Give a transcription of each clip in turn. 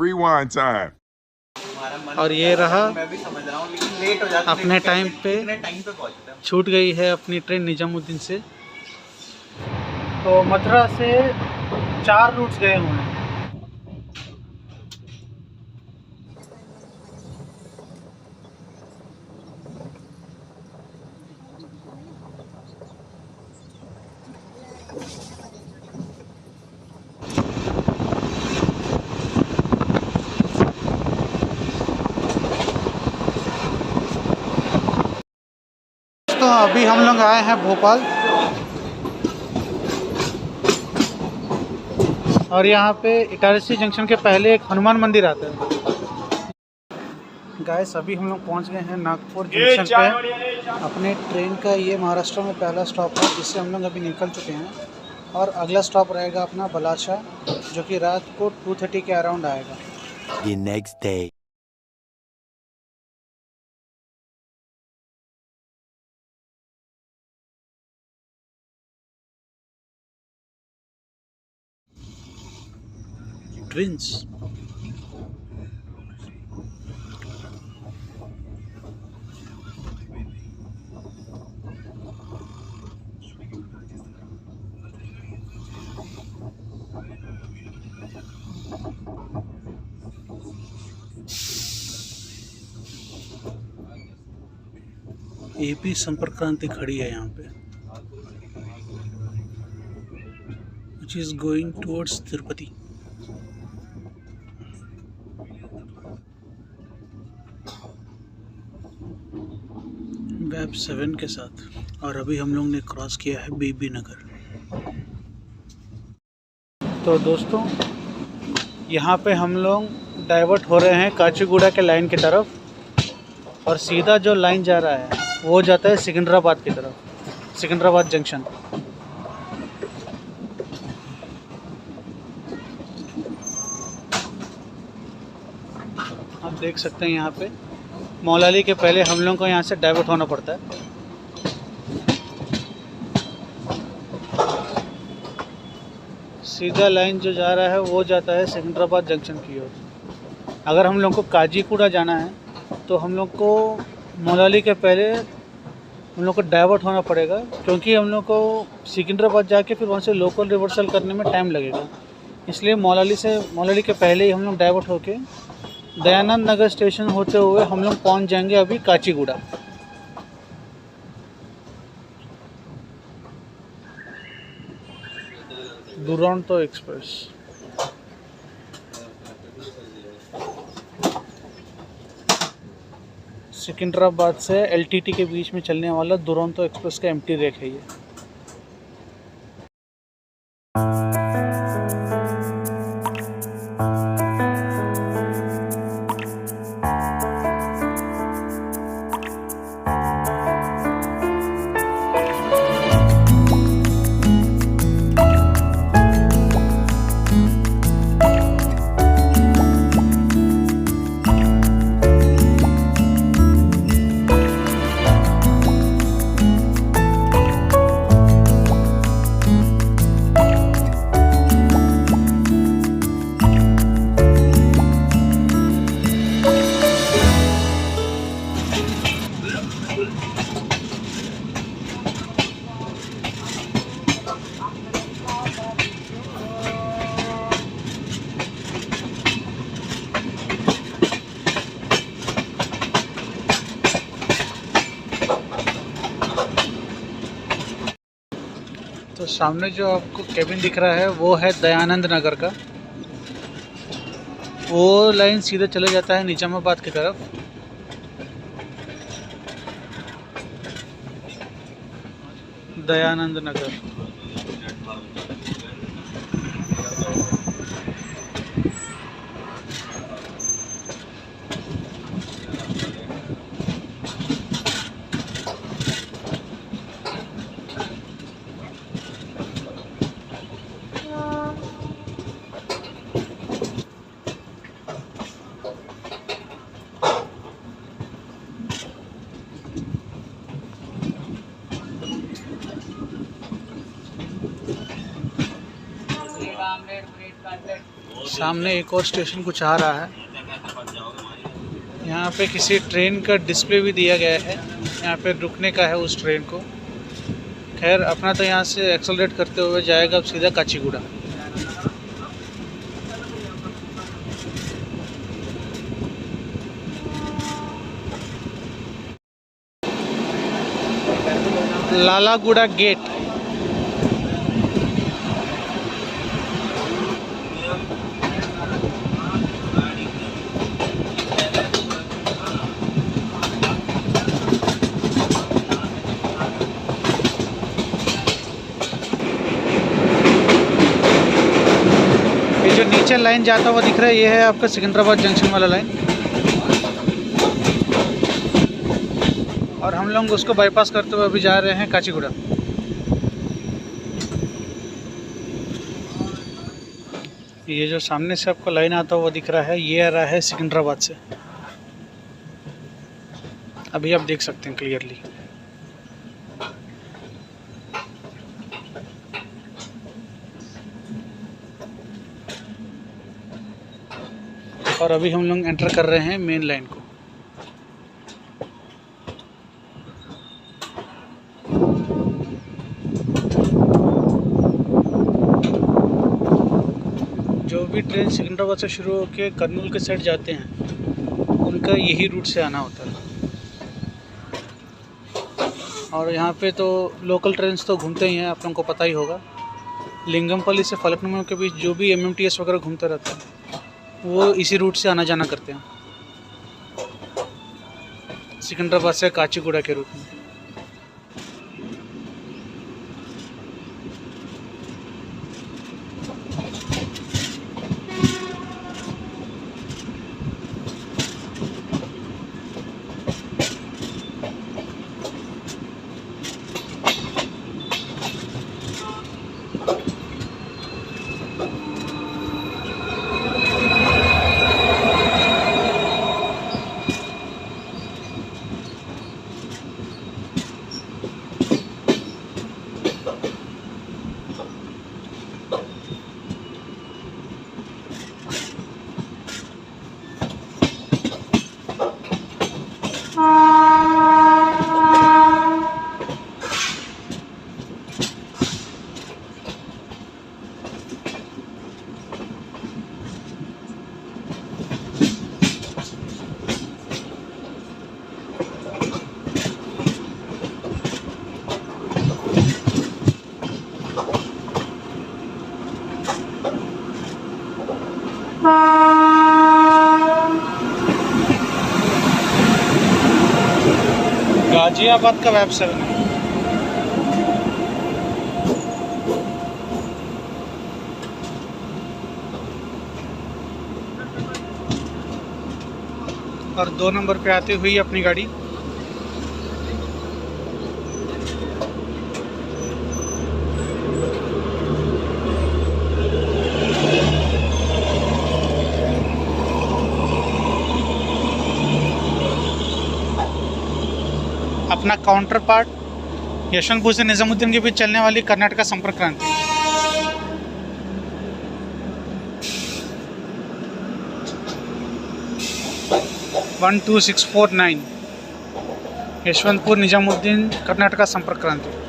rewind time. और ये रहा मैं भी समझ रहा हूँ, लेकिन लेट हो जाता है। अपने टाइम पे पहुँचता है। छूट गई है अपनी ट्रेन निजामुद्दीन से। तो मथुरा से 4 रूट्स गए हुए हैं। तो अभी हम लोग आए हैं भोपाल और यहाँ पे इटारसी जंक्शन के पहले एक हनुमान मंदिर आता है। गाइस अभी हम लोग पहुँच गए हैं नागपुर जंक्शन पे। अपने ट्रेन का ये महाराष्ट्र में पहला स्टॉप है, जिससे हम लोग अभी निकल चुके हैं और अगला स्टॉप रहेगा अपना बलाशा, जो कि रात को 2:30 के अराउंड आएगा। The next day. Twins AP संपर्क क्रांति खड़ी है यहाँ पे, which is going towards Tirupati. Web 7 के साथ। और अभी हम लोग ने क्रॉस किया है बीबी नगर। तो दोस्तों यहाँ पे हम लोग डाइवर्ट हो रहे हैं काचीगुड़ा के लाइन की तरफ, और सीधा जो लाइन जा रहा है वो जाता है सिकंदराबाद की तरफ, सिकंदराबाद जंक्शन। आप देख सकते हैं यहाँ पे मौलाली के पहले हम लोगों को यहाँ से डाइवर्ट होना पड़ता है। सीधा लाइन जो जा रहा है वो जाता है सिकंदराबाद जंक्शन की ओर। अगर हम लोग को काजीकुड़ा जाना है तो हम लोग को मौलाली के पहले हम लोग को डाइवर्ट होना पड़ेगा, क्योंकि हम लोग को सिकंदराबाद जाके फिर वहाँ से लोकल रिवर्सल करने में टाइम लगेगा। इसलिए मौलाली के पहले ही हम लोग डाइवर्ट होके दयानंद नगर स्टेशन होते हुए हम लोग पहुँच जाएंगे अभी काचीगुड़ा। दुरंतो एक्सप्रेस। सिकंदराबाद से एलटीटी के बीच में चलने वाला दुरंतो एक्सप्रेस का एम्प्टी रेक है ये। तो सामने जो आपको केबिन दिख रहा है वो है दयानंद नगर का। वो लाइन सीधे चले जाता है निजामाबाद की तरफ। दयानंद नगर। सामने एक और स्टेशन कुछ आ रहा है। यहाँ पे किसी ट्रेन का डिस्प्ले भी दिया गया है, यहाँ पे रुकने का है उस ट्रेन को। खैर अपना तो यहाँ से एक्सेलरेट करते हुए जाएगा अब सीधा काचीगुड़ा। लालागुड़ा गेट। ये जो नीचे लाइन जाता हुआ दिख रहा है, ये है आपका सिकंदराबाद जंक्शन वाला लाइन, और हम लोग उसको बाईपास करते हुए अभी जा रहे हैं काचीगुड़ा। ये जो सामने से आपको लाइन आता हुआ दिख रहा है, ये आ रहा है सिकंदराबाद से। अभी आप देख सकते हैं क्लियरली। और अभी हम लोग एंटर कर रहे हैं मेन लाइन को। जो भी ट्रेन सिकंदराबाद से शुरू होकर कर्नूल के साइड जाते हैं, उनका यही रूट से आना होता है। और यहाँ पे तो लोकल ट्रेन्स तो घूमते ही हैं, आप लोगों को पता ही होगा। लिंगमपल्ली से फलकनुमा के बीच जो भी MMTS वगैरह घूमते रहते हैं, वो इसी रूट से आना जाना करते हैं, सिकंदराबाद से काचीगुड़ा के रूट में। गाजियाबाद का वेब 7 है। और 2 नंबर पे आती हुई अपनी गाड़ी। अपना काउंटर पार्ट यशवंतपुर से निजामुद्दीन के बीच चलने वाली कर्नाटका संपर्क क्रांति। वन 2649 यशवंतपुर निजामुद्दीन कर्नाटका संपर्क क्रांति।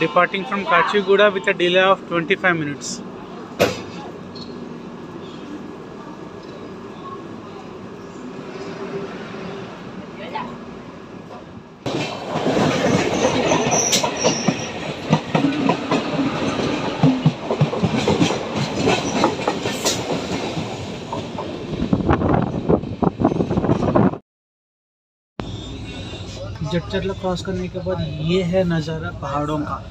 Departing from Kachiguda with a delay of 25 minutes. जटचरला cross करने के बाद ये है नज़ारा पहाड़ों का।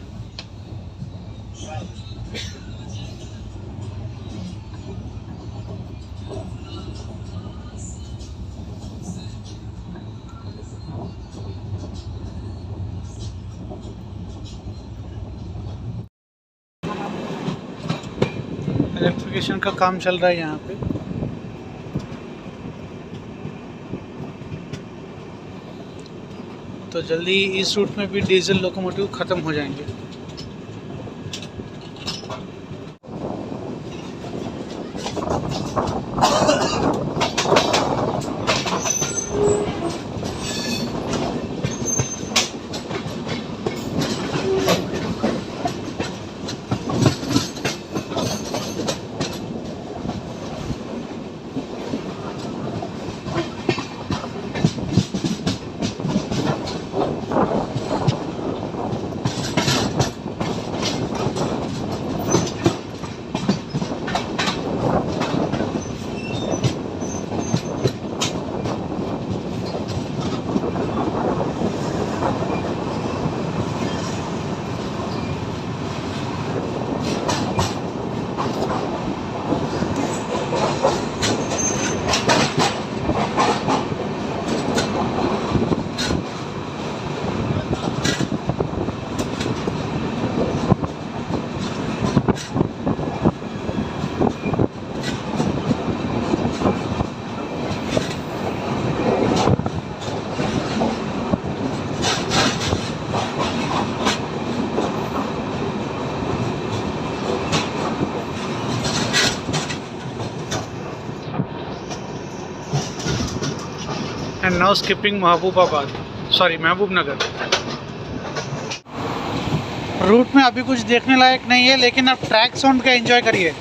इलेक्ट्रिफिकेशन का काम चल रहा है यहाँ पे। तो जल्दी इस रूट में भी डीजल लोकोमोटिव ख़त्म हो जाएंगे। And now skipping Mehboob Nagar. Root में अभी कुछ देखने लायक नहीं है, लेकिन आप ट्रैक साउंड का एंजॉय करिए।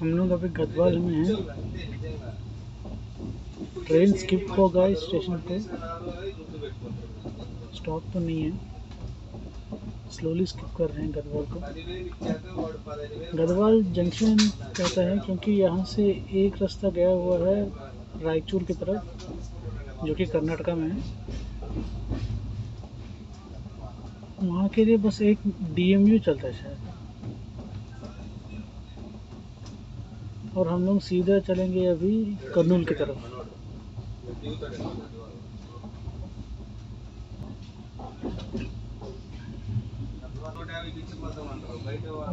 हम लोग अभी गदवाल में हैं। ट्रेन स्किप होगा इस स्टेशन पे, स्टॉप तो नहीं है, स्लोली स्किप कर रहे हैं गदवाल को। गदवाल जंक्शन कहता है क्योंकि यहाँ से एक रास्ता गया हुआ है रायचूर की तरफ, जो कि कर्नाटका में है। वहाँ के लिए बस एक DMU चलता है शायद, और हम लोग सीधा चलेंगे अभी कर्नूल की तरफ।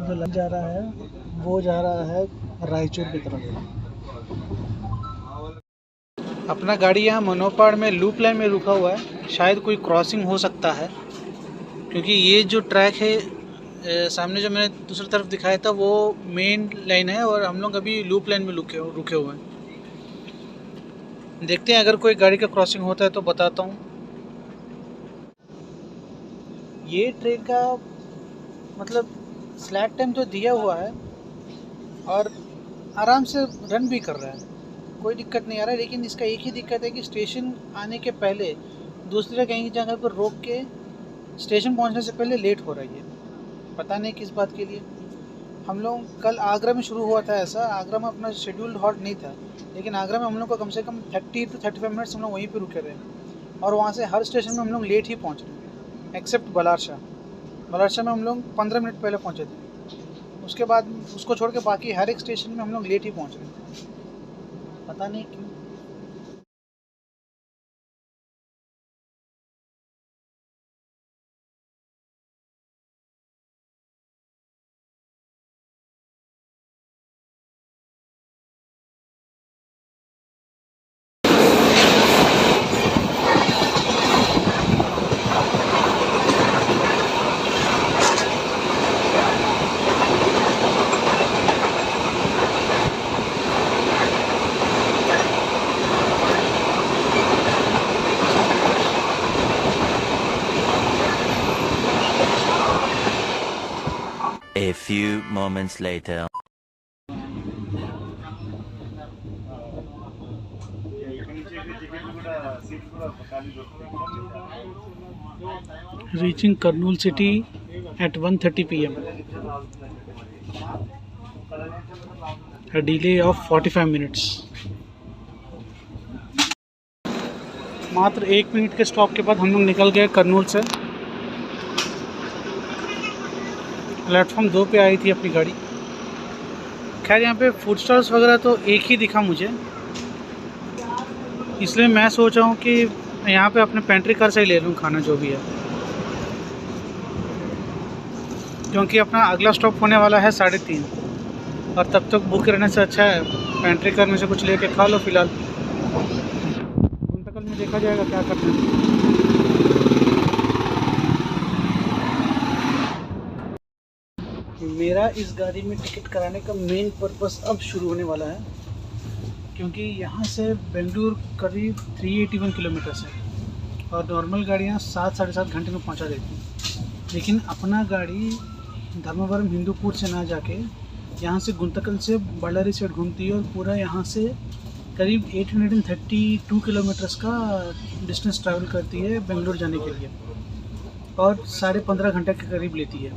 जो लग जा रहा है वो जा रहा है रायचूर की तरफ। अपना गाड़ी यहाँ मनोपाड़ में लूप लाइन में रुका हुआ है, शायद कोई क्रॉसिंग हो सकता है, क्योंकि ये जो ट्रैक है सामने जो मैंने दूसरी तरफ दिखाया था वो मेन लाइन है, और हम लोग अभी लूप लाइन में रुके हुए हैं। देखते हैं अगर कोई गाड़ी का क्रॉसिंग होता है तो बताता हूँ। ये ट्रेन का मतलब स्लैट टाइम तो दिया हुआ है और आराम से रन भी कर रहा है, कोई दिक्कत नहीं आ रहा है। लेकिन इसका एक ही दिक्कत है कि स्टेशन आने के पहले दूसरे कहीं जगह पर रोक के स्टेशन पहुंचने से पहले लेट हो रही है, पता नहीं किस बात के लिए। हम लोग कल आगरा में शुरू हुआ था ऐसा, आगरा में अपना शेड्यूल्ड हॉल्ट नहीं था, लेकिन आगरा में हम लोग को कम से कम 30 to 35 मिनट्स हम लोग वहीं पे रुके रहे, और वहाँ से हर स्टेशन में हम लोग लेट ही पहुँच रहे हैं, एक्सेप्ट बलारशाह में हम लोग 15 मिनट पहले पहुँचे थे। उसके बाद उसको छोड़ के बाकी हर एक स्टेशन में हम लोग लेट ही पहुंच रहे हैं, पता नहीं क्यों। A few moments later. Reaching Kurnool city at 1:30 p.m. A delay of 45 minutes. मात्र 1 मिनट के स्टॉप के बाद हम लोग निकल गए करनूल से। प्लेटफॉर्म 2 पे आई थी अपनी गाड़ी। खैर यहाँ पे फूड स्टॉल्स वगैरह तो एक ही दिखा मुझे, इसलिए मैं सोच रहा हूँ कि यहाँ पे अपने पेंट्री कार से ही ले लूँ खाना जो भी है, क्योंकि अपना अगला स्टॉप होने वाला है 3:30, और तब तक भूखे रहने से अच्छा है पेंट्री कार में से कुछ लेके खा लो। फिलहाल गुंतकल में देखा जाएगा क्या करना है। मेरा इस गाड़ी में टिकट कराने का मेन पर्पस अब शुरू होने वाला है, क्योंकि यहाँ से बेंगलुरु करीब 381 किलोमीटर है और नॉर्मल गाड़ियाँ 7 साढ़े 7 घंटे में पहुँचा देती हैं, लेकिन अपना गाड़ी धर्मवरम हिंदूपुर से ना जाके यहाँ से गुंतकल से बಳ್ಳारी साइड घूमती है और पूरा यहाँ से करीब 832 किलोमीटर्स का डिस्टेंस ट्रैवल करती है बेंगलुरु जाने के लिए, और 15.5 घंटे के करीब लेती है।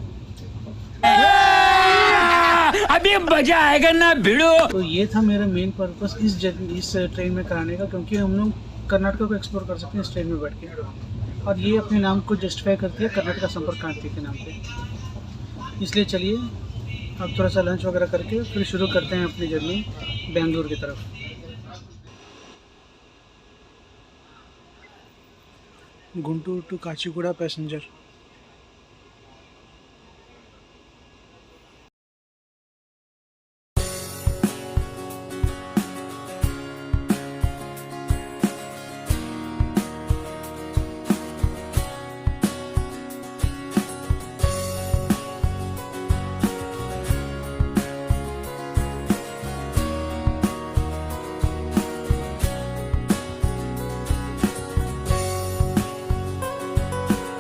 अभी मजा आएगा ना भिड़ो। तो ये था मेरा मेन पर्पस इस ट्रेन में कराने का, क्योंकि हम लोग कर्नाटका को एक्सप्लोर कर सकते हैं इस ट्रेन में बैठ के, और ये अपने नाम को जस्टिफाई करती है कर्नाटका संपर्क क्रांति के नाम पे। इसलिए चलिए अब थोड़ा सा लंच वगैरह करके फिर शुरू करते हैं अपनी जर्नी बेंगलुरु की तरफ। Guntur to Kacheguda passenger.